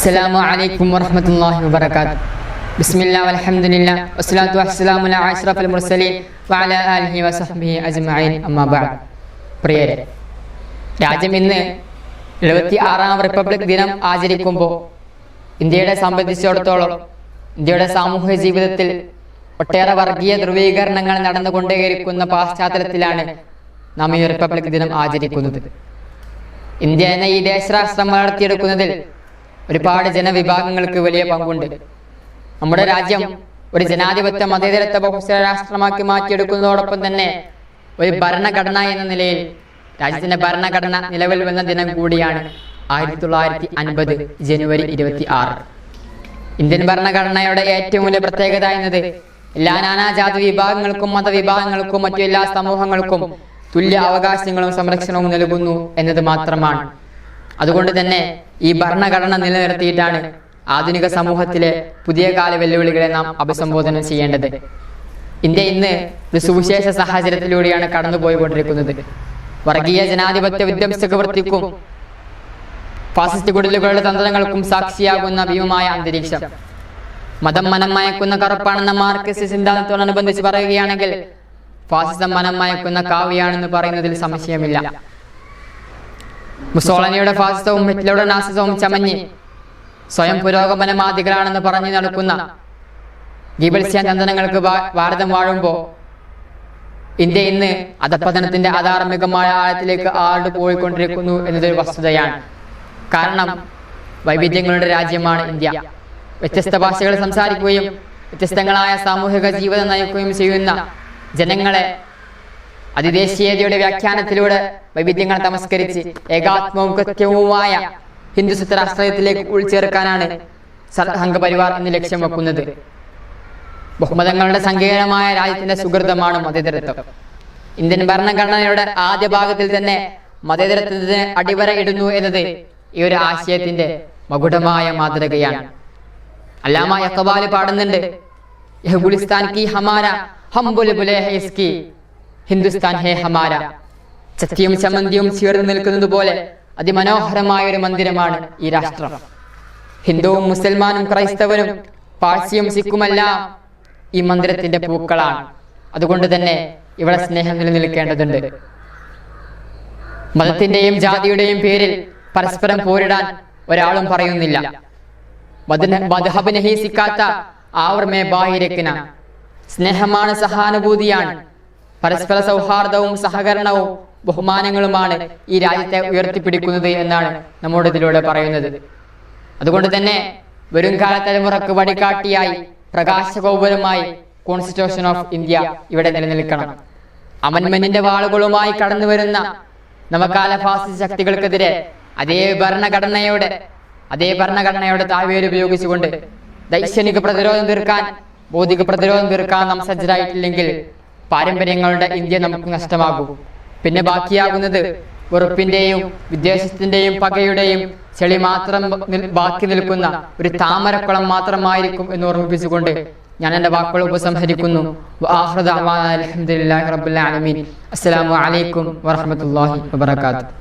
അസ്സലാമു അലൈക്കും വറഹ്മത്തുള്ളാഹി വബറകാതുഹു. ബിസ്മില്ലാഹി വൽഹംദുലില്ലാഹി വസ്സലാത്തു വസ്സലാമു അലാ അഷ്റഫിൽ മുർസലീൻ വഅലാ ആലിഹി വസഹ്ബിഹി അജ്മഈൻ. അമ്മാ ബഅദ്. പ്രിയരെ, രാജ്യം ഇന്ന് 76ാം റിപ്പബ്ലിക് ദിനം ആചരിക്കുമ്പോൾ ഇന്ത്യയെ സംബന്ധിച്ചിടത്തോളം ഇന്ത്യയുടെ സാമൂഹിക ജീവിതത്തിൽ ഒട്ടേറെ വർഗീയ ധ്രുവീകരണങ്ങൾ നടന്നുകൊണ്ടേയിരിക്കുന്ന പശ്ചാത്തലത്തിലാണ് നാം ഈ റിപ്പബ്ലിക് ദിനം ആചരിക്കുന്നത്. ഇന്ത്യ എന്ന ഈ ദേശരാഷ്ട്രം വളർത്തിയെടുക്കുന്നതിൽ ഒരുപാട് ജനവിഭാഗങ്ങൾക്ക് വലിയ പങ്കുണ്ട്. നമ്മുടെ രാജ്യം ഒരു ജനാധിപത്യ മതേതരത്വ ബഹുസ്വര രാഷ്ട്രമാക്കി മാറ്റിയെടുക്കുന്നതോടൊപ്പം തന്നെ ഒരു ഭരണഘടന എന്ന നിലയിൽ രാജ്യത്തിന്റെ ഭരണഘടന നിലവിൽ വന്ന ദിനം കൂടിയാണ് 1950 ജനുവരി 26. ഇന്ത്യൻ ഭരണഘടനയുടെ ഏറ്റവും വലിയ പ്രത്യേകത എന്നത് എല്ലാ നാനാജാതി വിഭാഗങ്ങൾക്കും മതവിഭാഗങ്ങൾക്കും മറ്റു എല്ലാ സമൂഹങ്ങൾക്കും തുല്യ അവകാശങ്ങളും സംരക്ഷണവും നൽകുന്നു എന്നത് മാത്രമാണ്. അതുകൊണ്ട് തന്നെ ഈ ഭരണഘടന നിലനിർത്തിയിട്ടാണ് ആധുനിക സമൂഹത്തിലെ പുതിയ കാല വെല്ലുവിളികളെ നാം അഭിസംബോധന ചെയ്യേണ്ടത്. ഇന്ത്യ ഇന്ന് ഒരു സുവിശേഷ സാഹചര്യത്തിലൂടെയാണ് കടന്നുപോയിക്കൊണ്ടിരിക്കുന്നത്. വർഗീയ ജനാധിപത്യ വിധ്വംസകവൃത്തിക്കും ഫാസിസ്റ്റ് കുടിലുകളുടെ തന്ത്രങ്ങൾക്കും സാക്ഷിയാകുന്ന ഭീമമായ അന്തരീക്ഷം. മതം മനം മയക്കുന്ന കറുപ്പാണെന്ന മാർക്സിസ്റ്റ് സിദ്ധാന്തത്തോടനുബന്ധിച്ച് പറയുകയാണെങ്കിൽ ഫാസിസം മനം മയക്കുന്ന കാവ്യാണെന്ന് പറയുന്നതിൽ സംശയമില്ല. മുസോളനിയുടെ ഫാസിസവും ഹിറ്റ്ലറുടെ നാസിസവും ചമഞ്ഞ് സ്വയം പുരോഗമനവാദികളാണെന്ന് പറഞ്ഞു നടക്കുന്ന ഗീബൽസ്യൻ തന്ത്രങ്ങൾക്ക് ഭാരതം വാഴുമ്പോൾ ഇന്ത്യ ഇന്ന് അധപ്പതനത്തിന്റെ അധാർമികമായ ആഴത്തിലേക്ക് പോയിക്കൊണ്ടിരിക്കുന്നു എന്നതൊരു വസ്തുതയാണ്. കാരണം വൈവിധ്യങ്ങളുടെ രാജ്യമാണ് ഇന്ത്യ. വ്യത്യസ്ത ഭാഷകൾ സംസാരിക്കുകയും വ്യത്യസ്തങ്ങളായ സാമൂഹിക ജീവിതം നയിക്കുകയും ചെയ്യുന്ന ജനങ്ങളെ അതിദേശീയതയുടെ വ്യാഖ്യാനത്തിലൂടെ വൈവിധ്യങ്ങൾ തമസ്കരിച്ച് ഏകാത്മവും കൃത്യവുമായ ഹിന്ദുത്വ രാഷ്ട്രീയത്തിലേക്ക് ഉൾച്ചേർക്കാനാണ് സംഘപരിവാർ എന്ന് ലക്ഷ്യം വെക്കുന്നത്. ബഹുമതങ്ങളുടെ സങ്കീർണമായ രാജ്യത്തിന്റെ സുഹൃതമാണ് മതേതരത്വം. ഇന്ത്യൻ ഭരണഘടനയുടെ ആദ്യ ഭാഗത്തിൽ തന്നെ മതേതരത്വത്തിന് അടിവര ഇടുന്നു എന്നത് ഈ ഒരു ആശയത്തിന്റെ മകുടമായ മാതൃകയാണ്. അല്ലാമ ഇഖ്ബാൽ പാടുന്നുണ്ട്, യഹ് ഗുലിസ്ഥാൻ കി ഹമാര ഹം ബുൽബുലേ ഹൈ ഇസ്കി ഹിന്ദുസ്ഥാൻ ഹേ ഹമാര. ചത്തിയും ചമന്തിയും ചേർന്ന് നിൽക്കുന്നത് പോലെ അതിമനോഹരമായ ഒരു മന്ദിരമാണ് ഈ രാഷ്ട്രം. ഹിന്ദുവും മുസൽമാനും ക്രൈസ്തവരും പാഴ്സിയും സിഖുമെല്ലാം ഈ മന്ദിരത്തിന്റെ പൂക്കളാണ്. അതുകൊണ്ട് തന്നെ ഇവിടെ സ്നേഹം നിലനിൽക്കേണ്ടതുണ്ട്. മതത്തിന്റെയും ജാതിയുടെയും പേരിൽ പരസ്പരം പോരിടാൻ ഒരാളും പറയുന്നില്ല. മദ്ഹബ് നഹി സിക്കാത്ത ആവർ മേ ബാഹിരക്കിന. സ്നേഹമാണ്, സഹാനുഭൂതിയാണ്, പരസ്പര സൗഹാർദ്ദവും സഹകരണവും ബഹുമാനങ്ങളുമാണ് ഈ രാജ്യത്തെ ഉയർത്തിപ്പിടിക്കുന്നത് എന്നാണ് നമ്മോട് ഇതിലൂടെ പറയുന്നത്. അതുകൊണ്ട് തന്നെ വരും കാല തലമുറക്ക് വഴികാട്ടിയായി പ്രകാശഗോപുരമായി കോൺസ്റ്റിറ്റ്യൂഷൻ ഓഫ് ഇന്ത്യ ഇവിടെ നിലനിൽക്കണം. അമൻമെന്റിന്റെ വാളുകളുമായി കടന്നു വരുന്ന നവകാല ഫാസിസ്റ്റ് ശക്തികൾക്കെതിരെ അതേ ഭരണഘടനയുടെ താഴ്വേര് ഉപയോഗിച്ചുകൊണ്ട് ദൈക്ഷണിക പ്രതിരോധം തീർക്കാൻ, ഭൗതിക പ്രതിരോധം തീർക്കാൻ നാം സജ്ജരായിട്ടില്ലെങ്കിൽ പാരമ്പര്യങ്ങളുടെ ഇന്ത്യ നമുക്ക് നഷ്ടമാകും. പിന്നെ ബാക്കിയാകുന്നത് വെറുപ്പിന്റെയും വിദ്വേഷത്തിന്റെയും പകയുടെയും ചെളി മാത്രം ബാക്കി നിൽക്കുന്ന ഒരു താമരക്കുളം മാത്രമായിരിക്കും എന്ന് ഓർമ്മിപ്പിച്ചുകൊണ്ട് ഞാൻ എൻ്റെ വാക്കുകൾ ഉപസംഹരിക്കുന്നു. അസ്സലാമു അലൈക്കും വറഹ്മത്തുള്ളാഹി വബറകാതുഹു.